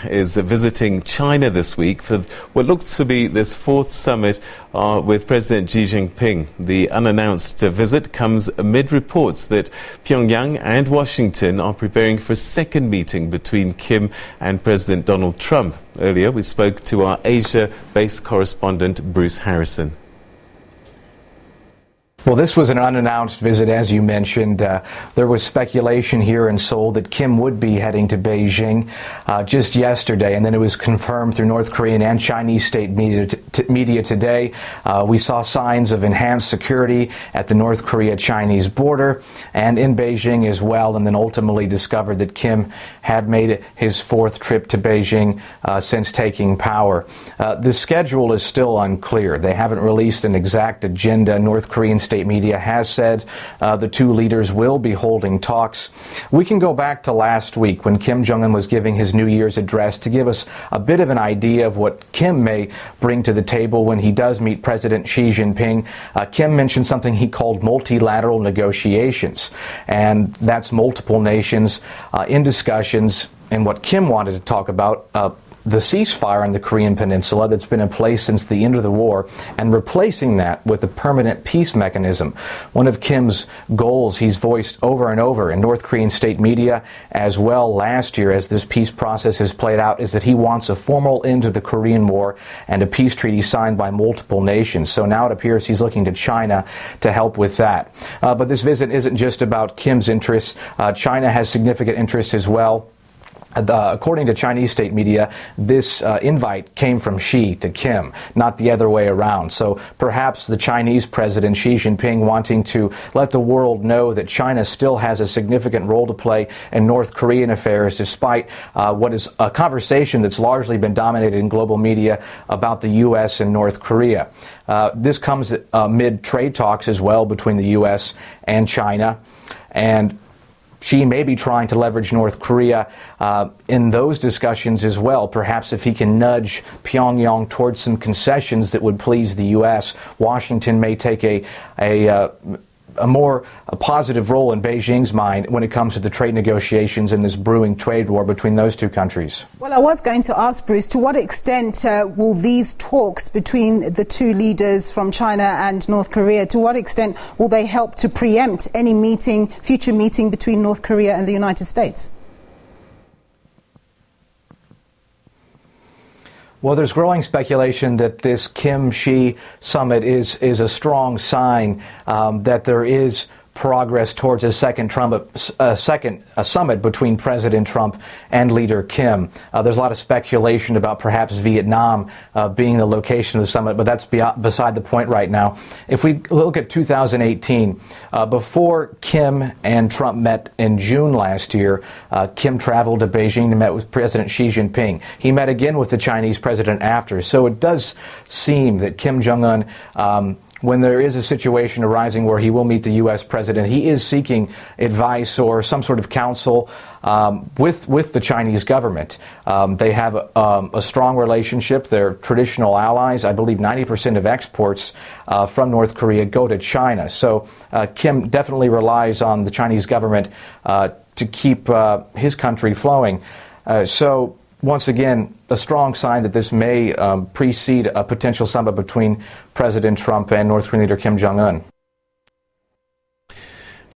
is visiting China this week for what looks to be this fourth summit with President Xi Jinping. The unannounced visit comes amid reports that Pyongyang and Washington are preparing for a second meeting between Kim and President Donald Trump. Earlier, we spoke to our Asia-based correspondent, Bruce Harrison. Well, this was an unannounced visit, as you mentioned. There was speculation here in Seoul that Kim would be heading to Beijing just yesterday, and then it was confirmed through North Korean and Chinese state media today. We saw signs of enhanced security at the North Korea-Chinese border and in Beijing as well, and then ultimately discovered that Kim had made his fourth trip to Beijing since taking power. The schedule is still unclear. They haven't released an exact agenda. North Korean state media has said the two leaders will be holding talks. We can go back to last week when Kim Jong-un was giving his New Year's address to give us a bit of an idea of what Kim may bring to the table when he does meet President Xi Jinping. Kim mentioned something he called multilateral negotiations, and that's multiple nations in discussions. And what Kim wanted to talk about, the ceasefire on the Korean Peninsula that's been in place since the end of the war, and replacing that with a permanent peace mechanism. One of Kim's goals he's voiced over and over in North Korean state media as well last year as this peace process has played out is that he wants a formal end to the Korean War and a peace treaty signed by multiple nations. So now it appears he's looking to China to help with that. But this visit isn't just about Kim's interests. China has significant interests as well. According to Chinese state media, this invite came from Xi to Kim, not the other way around. So perhaps the Chinese President Xi Jinping wanting to let the world know that China still has a significant role to play in North Korean affairs, despite what is a conversation that's largely been dominated in global media about the U.S. and North Korea. This comes amid trade talks as well between the U.S. and China. And Xi may be trying to leverage North Korea in those discussions as well. Perhaps if he can nudge Pyongyang towards some concessions that would please the U.S., Washington may take a more positive role in Beijing's mind when it comes to the trade negotiations and this brewing trade war between those two countries. Well, I was going to ask, Bruce, to what extent will these talks between the two leaders from China and North Korea, to what extent will they help to preempt any future meeting between North Korea and the United States? Well, there's growing speculation that this Kim-Xi summit is a strong sign that there is progress towards a second summit between President Trump and leader Kim. There's a lot of speculation about perhaps Vietnam being the location of the summit, but that's beside the point right now. If we look at 2018, before Kim and Trump met in June last year, Kim traveled to Beijing to meet with President Xi Jinping. He met again with the Chinese president after. So it does seem that Kim Jong-un, when there is a situation arising where he will meet the U.S. president, he is seeking advice or some sort of counsel with the Chinese government. They have a strong relationship. They're traditional allies. I believe 90% of exports from North Korea go to China. So Kim definitely relies on the Chinese government to keep his country flowing. So once again, a strong sign that this may precede a potential summit between President Trump and North Korean leader Kim Jong-un.